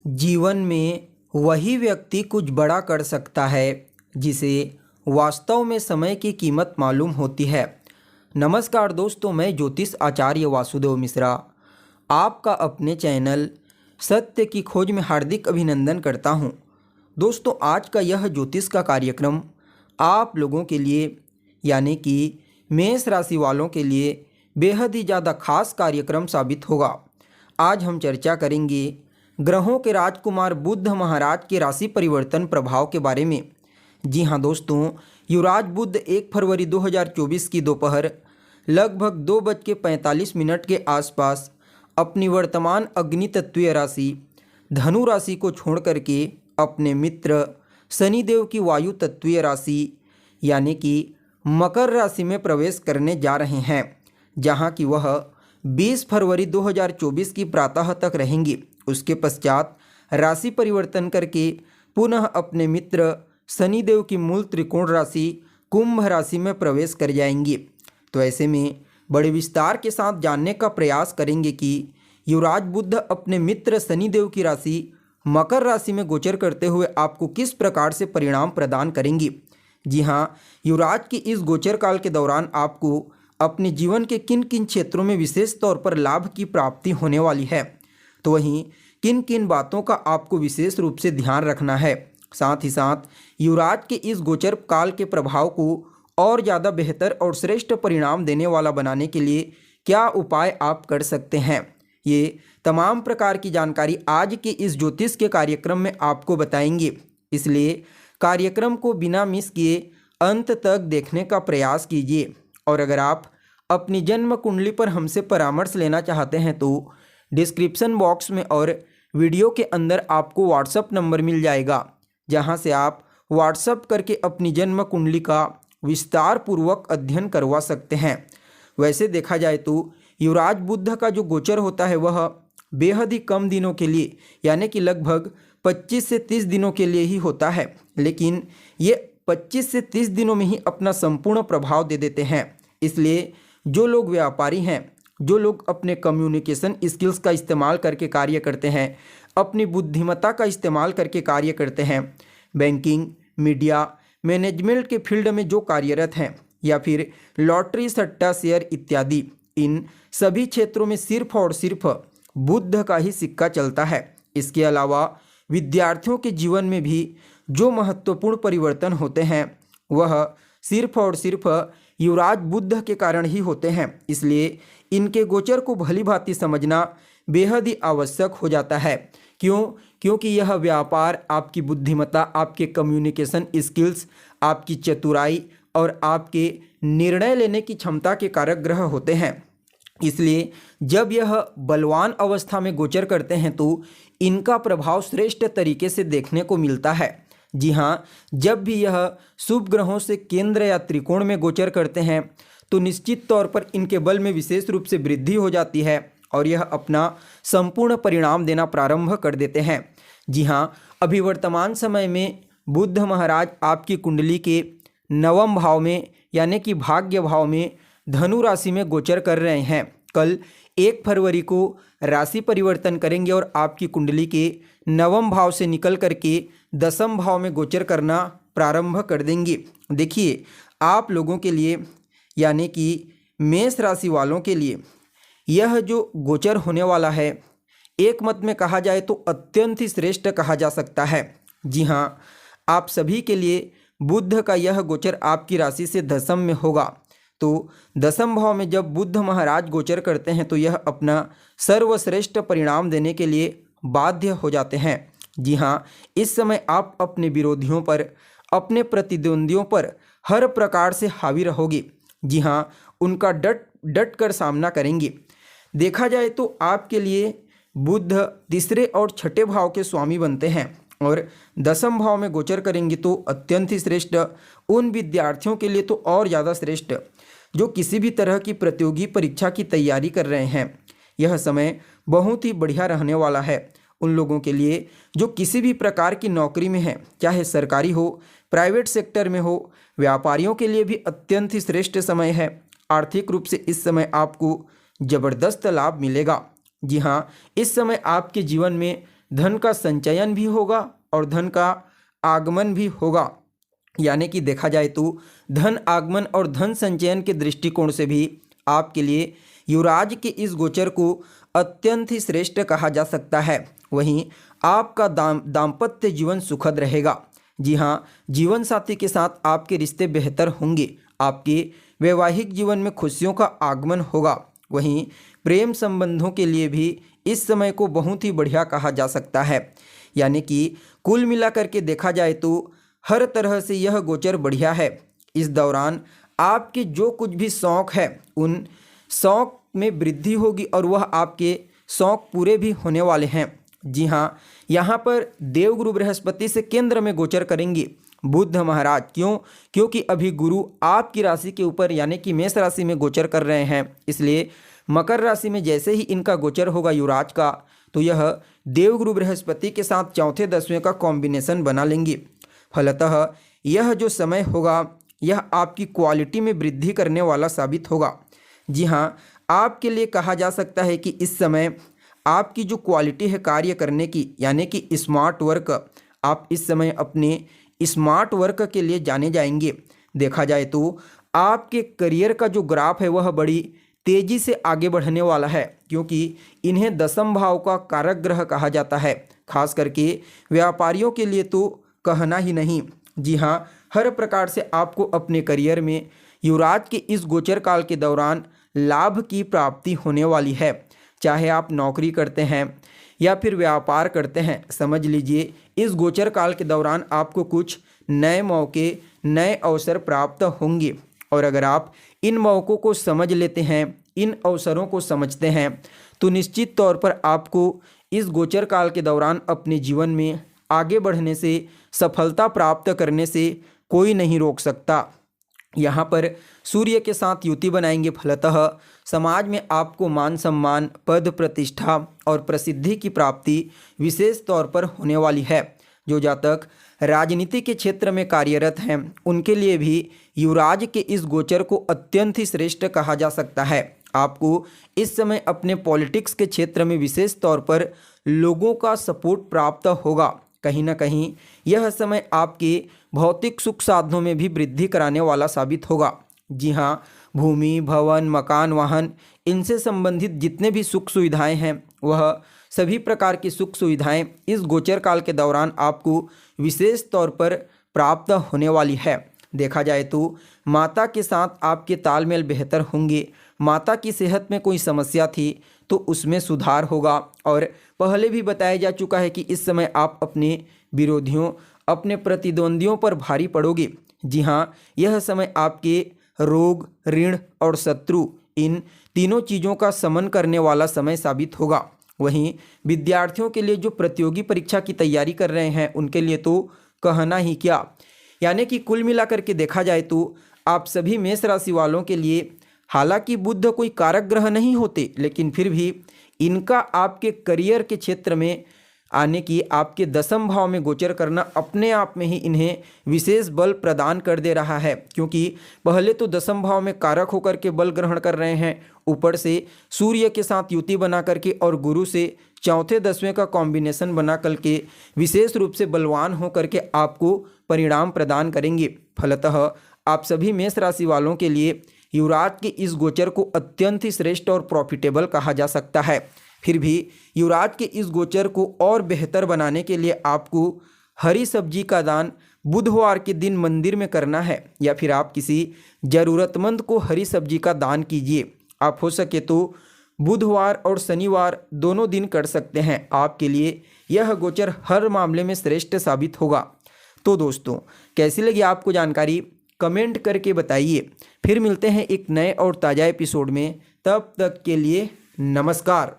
जीवन में वही व्यक्ति कुछ बड़ा कर सकता है जिसे वास्तव में समय की कीमत मालूम होती है। नमस्कार दोस्तों, मैं ज्योतिष आचार्य वासुदेव मिश्रा आपका अपने चैनल सत्य की खोज में हार्दिक अभिनंदन करता हूं। दोस्तों, आज का यह ज्योतिष का कार्यक्रम आप लोगों के लिए यानी कि मेष राशि वालों के लिए बेहद ही ज़्यादा खास कार्यक्रम साबित होगा। आज हम चर्चा करेंगे ग्रहों के राजकुमार बुध महाराज के राशि परिवर्तन प्रभाव के बारे में। जी हाँ दोस्तों, युवराज बुध 1 फरवरी 2024 की दोपहर लगभग 2:45 के आसपास अपनी वर्तमान अग्नि तत्वीय राशि धनु राशि को छोड़ करके अपने मित्र शनिदेव की वायु तत्वीय राशि यानी कि मकर राशि में प्रवेश करने जा रहे हैं, जहां कि वह 20 फरवरी 2024 की प्रातः तक रहेंगी। उसके पश्चात राशि परिवर्तन करके पुनः अपने मित्र शनिदेव की मूल त्रिकोण राशि कुंभ राशि में प्रवेश कर जाएंगी। तो ऐसे में बड़े विस्तार के साथ जानने का प्रयास करेंगे कि युवराज बुध अपने मित्र शनिदेव की राशि मकर राशि में गोचर करते हुए आपको किस प्रकार से परिणाम प्रदान करेंगी। जी हाँ, युवराज की इस गोचर काल के दौरान आपको अपने जीवन के किन किन क्षेत्रों में विशेष तौर पर लाभ की प्राप्ति होने वाली है, तो वहीं किन किन बातों का आपको विशेष रूप से ध्यान रखना है। साथ ही साथ युवराज के इस गोचर काल के प्रभाव को और ज़्यादा बेहतर और श्रेष्ठ परिणाम देने वाला बनाने के लिए क्या उपाय आप कर सकते हैं, ये तमाम प्रकार की जानकारी आज के इस ज्योतिष के कार्यक्रम में आपको बताएंगे। इसलिए कार्यक्रम को बिना मिस किए अंत तक देखने का प्रयास कीजिए। और अगर आप अपनी जन्म कुंडली पर हमसे परामर्श लेना चाहते हैं तो डिस्क्रिप्शन बॉक्स में और वीडियो के अंदर आपको व्हाट्सएप नंबर मिल जाएगा, जहां से आप व्हाट्सएप करके अपनी जन्म कुंडली का विस्तार पूर्वक अध्ययन करवा सकते हैं। वैसे देखा जाए तो युवराज बुध का जो गोचर होता है वह बेहद ही कम दिनों के लिए यानी कि लगभग 25 से 30 दिनों के लिए ही होता है, लेकिन ये 25 से 30 दिनों में ही अपना संपूर्ण प्रभाव दे देते हैं। इसलिए जो लोग व्यापारी हैं, जो लोग अपने कम्युनिकेशन स्किल्स का इस्तेमाल करके कार्य करते हैं, अपनी बुद्धिमत्ता का इस्तेमाल करके कार्य करते हैं, बैंकिंग, मीडिया, मैनेजमेंट के फील्ड में जो कार्यरत हैं या फिर लॉटरी, सट्टा, शेयर इत्यादि, इन सभी क्षेत्रों में सिर्फ और सिर्फ बुध का ही सिक्का चलता है। इसके अलावा विद्यार्थियों के जीवन में भी जो महत्वपूर्ण परिवर्तन होते हैं वह सिर्फ और सिर्फ युवराज बुध के कारण ही होते हैं। इसलिए इनके गोचर को भली भांति समझना बेहद ही आवश्यक हो जाता है। क्योंकि यह व्यापार, आपकी बुद्धिमत्ता, आपके कम्युनिकेशन स्किल्स, आपकी चतुराई और आपके निर्णय लेने की क्षमता के कारक ग्रह होते हैं। इसलिए जब यह बलवान अवस्था में गोचर करते हैं तो इनका प्रभाव श्रेष्ठ तरीके से देखने को मिलता है। जी हाँ, जब भी यह शुभ ग्रहों से केंद्र या त्रिकोण में गोचर करते हैं तो निश्चित तौर पर इनके बल में विशेष रूप से वृद्धि हो जाती है और यह अपना संपूर्ण परिणाम देना प्रारंभ कर देते हैं। जी हाँ, अभी वर्तमान समय में बुध महाराज आपकी कुंडली के 9वें भाव में यानी कि भाग्य भाव में धनु राशि में गोचर कर रहे हैं। कल 1 फरवरी को राशि परिवर्तन करेंगे और आपकी कुंडली के 9वें भाव से निकल करके 10वें भाव में गोचर करना प्रारंभ कर देंगे। देखिए, आप लोगों के लिए यानी कि मेष राशि वालों के लिए यह जो गोचर होने वाला है, एक मत में कहा जाए तो अत्यंत ही श्रेष्ठ कहा जा सकता है। जी हाँ, आप सभी के लिए बुध का यह गोचर आपकी राशि से 10वें में होगा। तो 10वें भाव में जब बुध महाराज गोचर करते हैं तो यह अपना सर्वश्रेष्ठ परिणाम देने के लिए बाध्य हो जाते हैं। जी हाँ, इस समय आप अपने विरोधियों पर, अपने प्रतिद्वंदियों पर हर प्रकार से हावी रहोगे। जी हाँ, उनका डट कर सामना करेंगे। देखा जाए तो आपके लिए बुध तीसरे और छठे भाव के स्वामी बनते हैं और 10वें भाव में गोचर करेंगे तो अत्यंत ही श्रेष्ठ। उन विद्यार्थियों के लिए तो और ज़्यादा श्रेष्ठ जो किसी भी तरह की प्रतियोगी परीक्षा की तैयारी कर रहे हैं। यह समय बहुत ही बढ़िया रहने वाला है उन लोगों के लिए जो किसी भी प्रकार की नौकरी में हैं, चाहे सरकारी हो, प्राइवेट सेक्टर में हो। व्यापारियों के लिए भी अत्यंत ही श्रेष्ठ समय है। आर्थिक रूप से इस समय आपको ज़बरदस्त लाभ मिलेगा। जी हाँ, इस समय आपके जीवन में धन का संचयन भी होगा और धन का आगमन भी होगा। यानी कि देखा जाए तो धन आगमन और धन संचयन के दृष्टिकोण से भी आपके लिए युवराज के इस गोचर को अत्यंत ही श्रेष्ठ कहा जा सकता है। वहीं आपका दाम्पत्य जीवन सुखद रहेगा। जी हाँ, जीवन साथी के साथ आपके रिश्ते बेहतर होंगे। आपके वैवाहिक जीवन में खुशियों का आगमन होगा। वहीं प्रेम संबंधों के लिए भी इस समय को बहुत ही बढ़िया कहा जा सकता है। यानी कि कुल मिलाकर के देखा जाए तो हर तरह से यह गोचर बढ़िया है। इस दौरान आपके जो कुछ भी शौक़ है उन शौक़ में वृद्धि होगी और वह आपके शौक़ पूरे भी होने वाले हैं। जी हाँ, यहाँ पर देवगुरु बृहस्पति से केंद्र में गोचर करेंगे बुध महाराज। क्यों? क्योंकि अभी गुरु आपकी राशि के ऊपर यानी कि मेष राशि में गोचर कर रहे हैं। इसलिए मकर राशि में जैसे ही इनका गोचर होगा युवराज का, तो यह देवगुरु बृहस्पति के साथ चौथे दसवें का कॉम्बिनेशन बना लेंगे। फलतः यह जो समय होगा यह आपकी क्वालिटी में वृद्धि करने वाला साबित होगा। जी हाँ, आपके लिए कहा जा सकता है कि इस समय आपकी जो क्वालिटी है कार्य करने की, यानी कि स्मार्ट वर्क, आप इस समय अपने स्मार्ट वर्क के लिए जाने जाएंगे। देखा जाए तो आपके करियर का जो ग्राफ है वह बड़ी तेजी से आगे बढ़ने वाला है, क्योंकि इन्हें दसम भाव का कारक ग्रह कहा जाता है। खास करके व्यापारियों के लिए तो कहना ही नहीं। जी हाँ, हर प्रकार से आपको अपने करियर में युवराज के इस गोचर काल के दौरान लाभ की प्राप्ति होने वाली है। चाहे आप नौकरी करते हैं या फिर व्यापार करते हैं, समझ लीजिए इस गोचर काल के दौरान आपको कुछ नए मौके, नए अवसर प्राप्त होंगे। और अगर आप इन मौक़ों को समझ लेते हैं, इन अवसरों को समझते हैं, तो निश्चित तौर पर आपको इस गोचर काल के दौरान अपने जीवन में आगे बढ़ने से, सफलता प्राप्त करने से कोई नहीं रोक सकता। यहाँ पर सूर्य के साथ युति बनाएंगे। फलतः समाज में आपको मान सम्मान, पद प्रतिष्ठा और प्रसिद्धि की प्राप्ति विशेष तौर पर होने वाली है। जो जातक राजनीति के क्षेत्र में कार्यरत हैं उनके लिए भी युवराज के इस गोचर को अत्यंत ही श्रेष्ठ कहा जा सकता है। आपको इस समय अपने पॉलिटिक्स के क्षेत्र में विशेष तौर पर लोगों का सपोर्ट प्राप्त होगा। कहीं ना कहीं यह समय आपके भौतिक सुख साधनों में भी वृद्धि कराने वाला साबित होगा। जी हाँ, भूमि, भवन, मकान, वाहन, इनसे संबंधित जितने भी सुख सुविधाएं हैं वह सभी प्रकार की सुख सुविधाएं इस गोचर काल के दौरान आपको विशेष तौर पर प्राप्त होने वाली है। देखा जाए तो माता के साथ आपके तालमेल बेहतर होंगे। माता की सेहत में कोई समस्या थी तो उसमें सुधार होगा। और पहले भी बताया जा चुका है कि इस समय आप अपने विरोधियों, अपने प्रतिद्वंदियों पर भारी पड़ोगे। जी हाँ, यह समय आपके रोग, ऋण और शत्रु, इन तीनों चीज़ों का समन करने वाला समय साबित होगा। वहीं विद्यार्थियों के लिए जो प्रतियोगी परीक्षा की तैयारी कर रहे हैं उनके लिए तो कहना ही क्या। यानी कि कुल मिलाकर के देखा जाए तो आप सभी मेष राशि वालों के लिए, हालांकि बुध कोई कारक ग्रह नहीं होते, लेकिन फिर भी इनका आपके करियर के क्षेत्र में आने की, आपके दसम भाव में गोचर करना अपने आप में ही इन्हें विशेष बल प्रदान कर दे रहा है। क्योंकि पहले तो दसम भाव में कारक होकर के बल ग्रहण कर रहे हैं, ऊपर से सूर्य के साथ युति बना करके और गुरु से चौथे दसवें का कॉम्बिनेशन बना करके विशेष रूप से बलवान होकर के आपको परिणाम प्रदान करेंगे। फलतः आप सभी मेष राशि वालों के लिए युवराज के इस गोचर को अत्यंत ही श्रेष्ठ और प्रॉफिटेबल कहा जा सकता है। फिर भी युवराज के इस गोचर को और बेहतर बनाने के लिए आपको हरी सब्जी का दान बुधवार के दिन मंदिर में करना है, या फिर आप किसी ज़रूरतमंद को हरी सब्जी का दान कीजिए। आप हो सके तो बुधवार और शनिवार दोनों दिन कर सकते हैं। आपके लिए यह गोचर हर मामले में श्रेष्ठ साबित होगा। तो दोस्तों, कैसी लगी आपको जानकारी कमेंट करके बताइए। फिर मिलते हैं एक नए और ताज़ा एपिसोड में। तब तक के लिए नमस्कार।